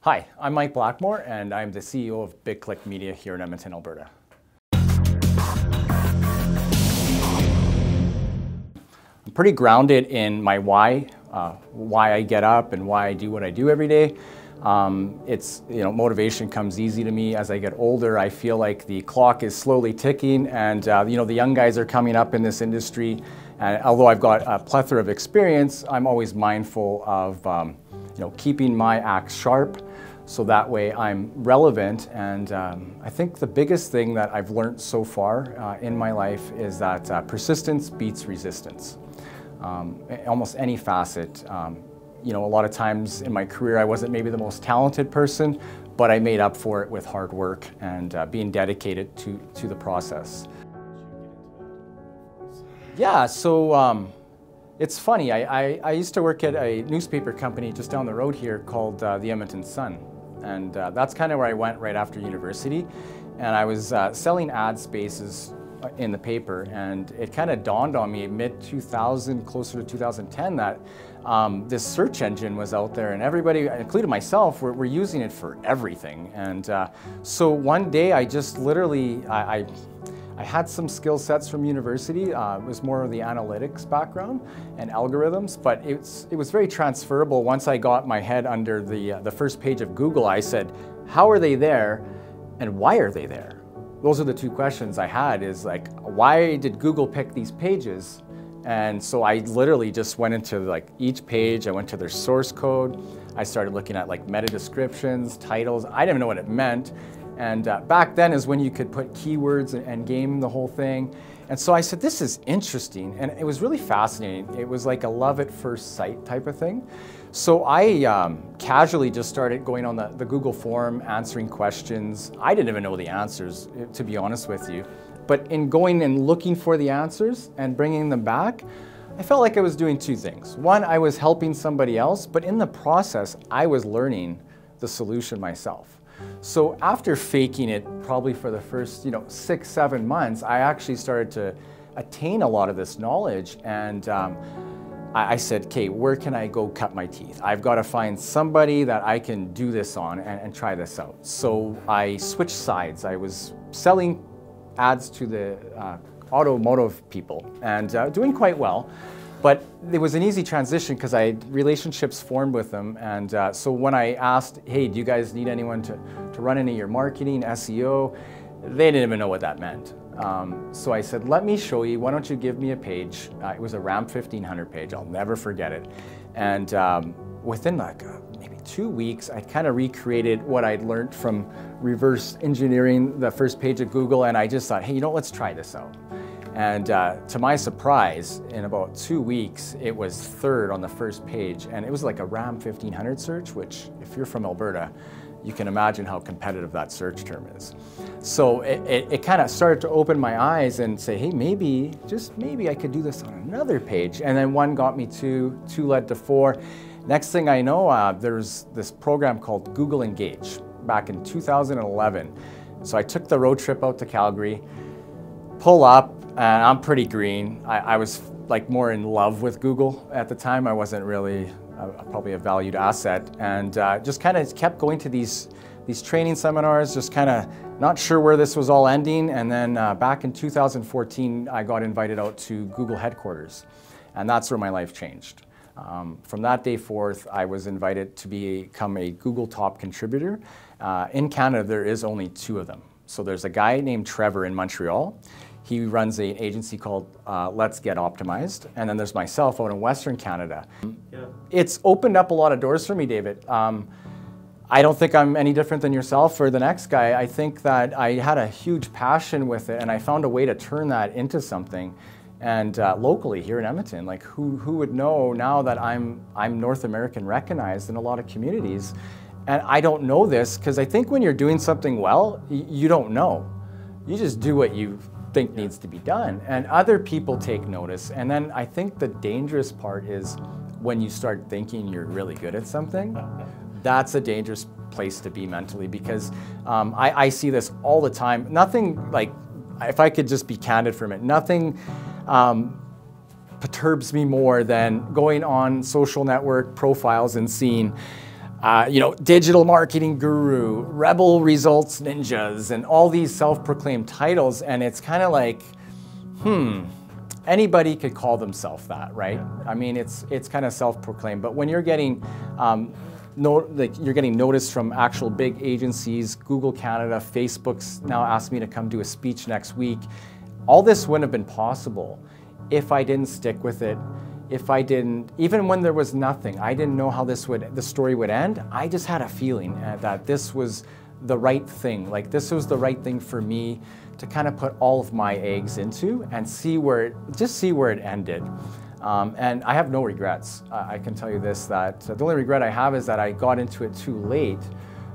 Hi, I'm Mike Blackmore, and I'm the CEO of Big Click Media here in Edmonton, Alberta. I'm pretty grounded in my why I get up and why I do what I do every day. Motivation comes easy to me. As I get older, I feel like the clock is slowly ticking, and the young guys are coming up in this industry. And although I've got a plethora of experience, I'm always mindful of keeping my axe sharp, so that way I'm relevant. And I think the biggest thing that I've learned so far in my life is that persistence beats resistance. Almost any facet. A lot of times in my career I wasn't maybe the most talented person, but I made up for it with hard work and being dedicated to the process. Yeah, so it's funny. I used to work at a newspaper company just down the road here called the Edmonton Sun. And that's kind of where I went right after university. And I was selling ad spaces in the paper, and it kind of dawned on me mid-2000, closer to 2010, that this search engine was out there, and everybody, including myself, were using it for everything. And so one day I just literally, I had some skill sets from university. It was more of the analytics background and algorithms, but it was very transferable. Once I got my head under the first page of Google, I said, how are they there and why are they there? Those are the two questions I had, is like, why did Google pick these pages? And so I literally just went into each page. I went to their source code. I started looking at meta descriptions, titles. I didn't even know what it meant. And back then is when you could put keywords and game the whole thing. And so I said, this is interesting. And it was really fascinating. It was like a love at first sight type of thing. So I casually just started going on the Google form, answering questions. I didn't even know the answers, to be honest with you. But in going and looking for the answers and bringing them back, I felt like I was doing two things. One, I was helping somebody else, but in the process, I was learning the solution myself. So after faking it probably for the first 6-7 months, I actually started to attain a lot of this knowledge. And I said, okay, where can I go cut my teeth? I've got to find somebody that I can do this on and try this out. So I switched sides. I was selling ads to the automotive people and doing quite well. But it was an easy transition because I had relationships formed with them. And so when I asked, hey, do you guys need anyone to run any of your marketing, SEO? They didn't even know what that meant. So I said, let me show you. Why don't you give me a page? It was a Ramp 1500 page. I'll never forget it. And within maybe 2 weeks, I kind of recreated what I'd learned from reverse engineering the first page of Google. And I just thought, hey, let's try this out. And to my surprise, in about 2 weeks, it was third on the first page. And it was like a Ramp 1500 search, which if you're from Alberta, you can imagine how competitive that search term is. So it kind of started to open my eyes and say, hey, maybe, just maybe I could do this on another page. And then one got me two led to four. Next thing I know, there's this program called Google Engage back in 2011. So I took the road trip out to Calgary, pull up, and I'm pretty green. I was more in love with Google at the time. I wasn't really probably a valued asset, and just kind of kept going to these training seminars, just kind of not sure where this was all ending. And then back in 2014, I got invited out to Google headquarters, and that's where my life changed. From that day forth, I was invited to become a Google top contributor. In Canada, there is only 2 of them. So there's a guy named Trevor in Montreal. He runs an agency called Let's Get Optimized. And then there's myself out in Western Canada. Yeah. It's opened up a lot of doors for me, David. I don't think I'm any different than yourself or the next guy. I think that I had a huge passion with it, and I found a way to turn that into something. And locally here in Edmonton, who would know now that I'm North American recognized in a lot of communities? And I don't know this because I think when you're doing something well, you don't know. You just do what you think needs to be done, and other people take notice. And then I think the dangerous part is when you start thinking you're really good at something. That's a dangerous place to be mentally, because I see this all the time. Nothing, if I could just be candid for a minute, nothing perturbs me more than going on social network profiles and seeing digital marketing guru, rebel results ninjas, and all these self-proclaimed titles. And it's kind of like, anybody could call themselves that, right? I mean, it's kind of self-proclaimed. But when you're getting you're getting notice from actual big agencies, Google Canada, Facebook's now asked me to come do a speech next week. All this wouldn't have been possible if I didn't stick with it. If I didn't, even when there was nothing, I didn't know how the story would end. I just had a feeling that this was the right thing. Like, this was the right thing for me to kind of put all of my eggs into and see where it ended. And I have no regrets. I can tell you this, that the only regret I have is that I got into it too late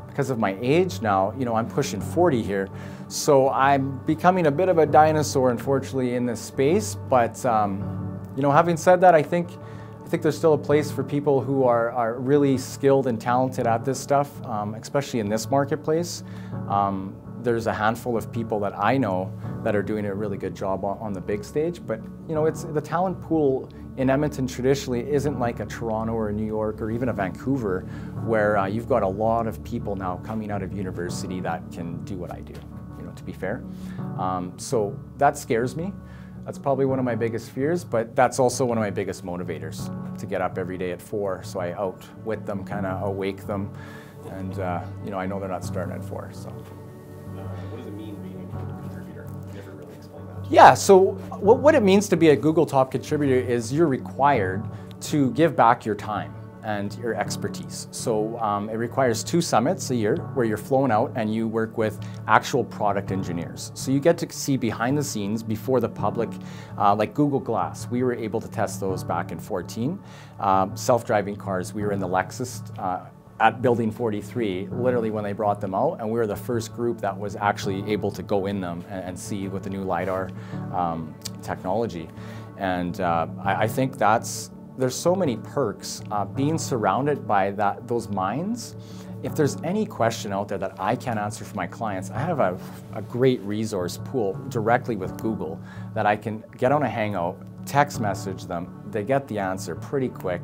because of my age now. I'm pushing 40 here. So I'm becoming a bit of a dinosaur, unfortunately, in this space. But, having said that, I think there's still a place for people who are really skilled and talented at this stuff, especially in this marketplace. There's a handful of people that I know that are doing a really good job on the big stage, but it's the talent pool in Edmonton traditionally isn't like a Toronto or a New York or even a Vancouver, where you've got a lot of people now coming out of university that can do what I do, to be fair. So that scares me. That's probably one of my biggest fears, but that's also one of my biggest motivators, to get up every day at 4, so I outwit them, kind of awake them, and I know they're not starting at 4. So. What does it mean being a Google contributor? You never really explained that. Yeah, so what it means to be a Google top contributor is you're required to give back your time and your expertise. So it requires 2 summits a year where you're flown out and you work with actual product engineers. So you get to see behind the scenes before the public, like Google Glass. We were able to test those back in 2014. Self-driving cars, we were in the Lexus at Building 43, literally when they brought them out, and we were the first group that was actually able to go in them and see with the new LiDAR technology. And I think there's so many perks being surrounded by those minds. If there's any question out there that I can't answer for my clients, I have a great resource pool directly with Google that I can get on a Hangout, text message them, they get the answer pretty quick,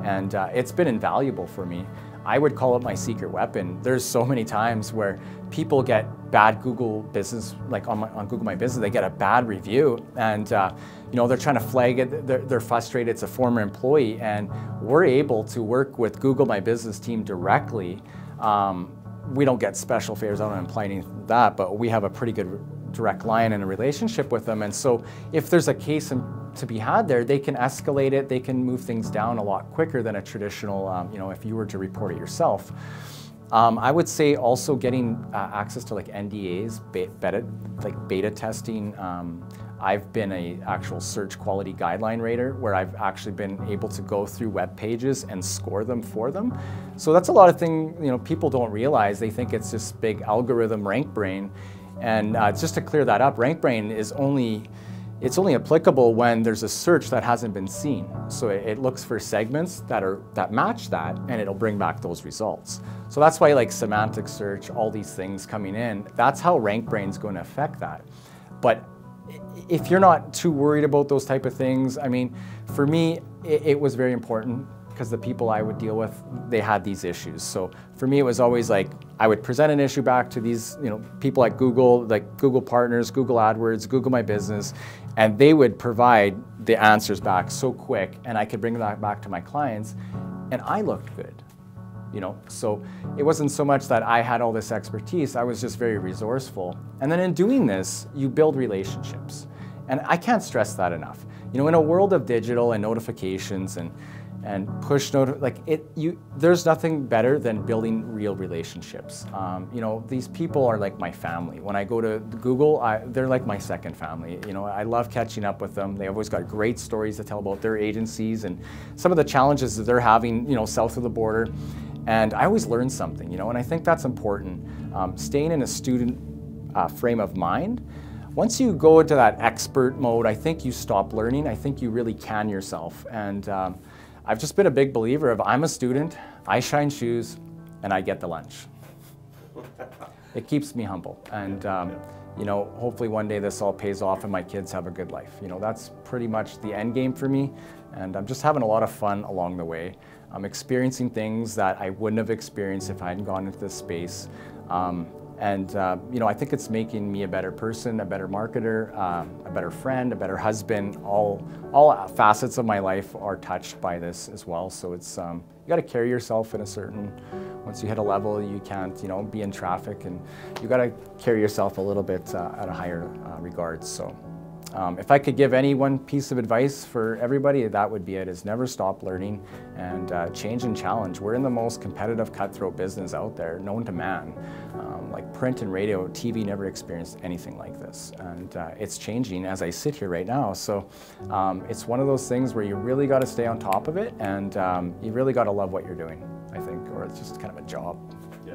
and it's been invaluable for me. I would call it my secret weapon. There's so many times where people get bad Google business, like on Google My Business, they get a bad review, and they're trying to flag it, they're frustrated, it's a former employee, and we're able to work with Google My Business team directly. We don't get special favors, I don't want to imply anything like that, but we have a pretty good direct line and a relationship with them, and so if there's a case to be had there, they can escalate it, they can move things down a lot quicker than a traditional, if you were to report it yourself. I would say also getting access to like NDAs, beta testing. I've been an actual search quality guideline rater where I've actually been able to go through web pages and score them for them. So that's a lot of things, people don't realize. They think it's just big algorithm rank brain. And just to clear that up, rank brain is only applicable when there's a search that hasn't been seen. So it looks for segments that match that, and it'll bring back those results. So that's why like semantic search, all these things coming in, that's how rank brain's going to affect that. But if you're not too worried about those type of things, I mean, for me, it was very important because the people I would deal with, they had these issues. So for me, it was always like, I would present an issue back to these people at Google, like Google Partners, Google AdWords, Google My Business, and they would provide the answers back so quick, and I could bring that back to my clients, and I looked good. So it wasn't so much that I had all this expertise, I was just very resourceful. And then in doing this, you build relationships. And I can't stress that enough. In a world of digital and notifications and push there's nothing better than building real relationships. These people are like my family. When I go to Google, they're like my second family. I love catching up with them. They've always got great stories to tell about their agencies and some of the challenges that they're having, south of the border. And I always learn something, and I think that's important. Staying in a student frame of mind. Once you go into that expert mode, I think you stop learning. I think you really can yourself. And I've just been a big believer of I'm a student, I shine shoes, and I get the lunch. It keeps me humble. And hopefully one day this all pays off and my kids have a good life. That's pretty much the end game for me. And I'm just having a lot of fun along the way. I'm experiencing things that I wouldn't have experienced if I hadn't gone into this space. You know, I think it's making me a better person, a better marketer, a better friend, a better husband. All facets of my life are touched by this as well. So it's you got to carry yourself in a certain. Once you hit a level, you can't, you know, be in traffic, and you got to carry yourself a little bit at a higher regard. So. If I could give any one piece of advice for everybody, that would be it, is never stop learning and change and challenge. We're in the most competitive, cutthroat business out there, known to man. Like print and radio, TV never experienced anything like this. And it's changing as I sit here right now. So it's one of those things where you really got to stay on top of it, and you really got to love what you're doing, I think, or it's just kind of a job. Yeah.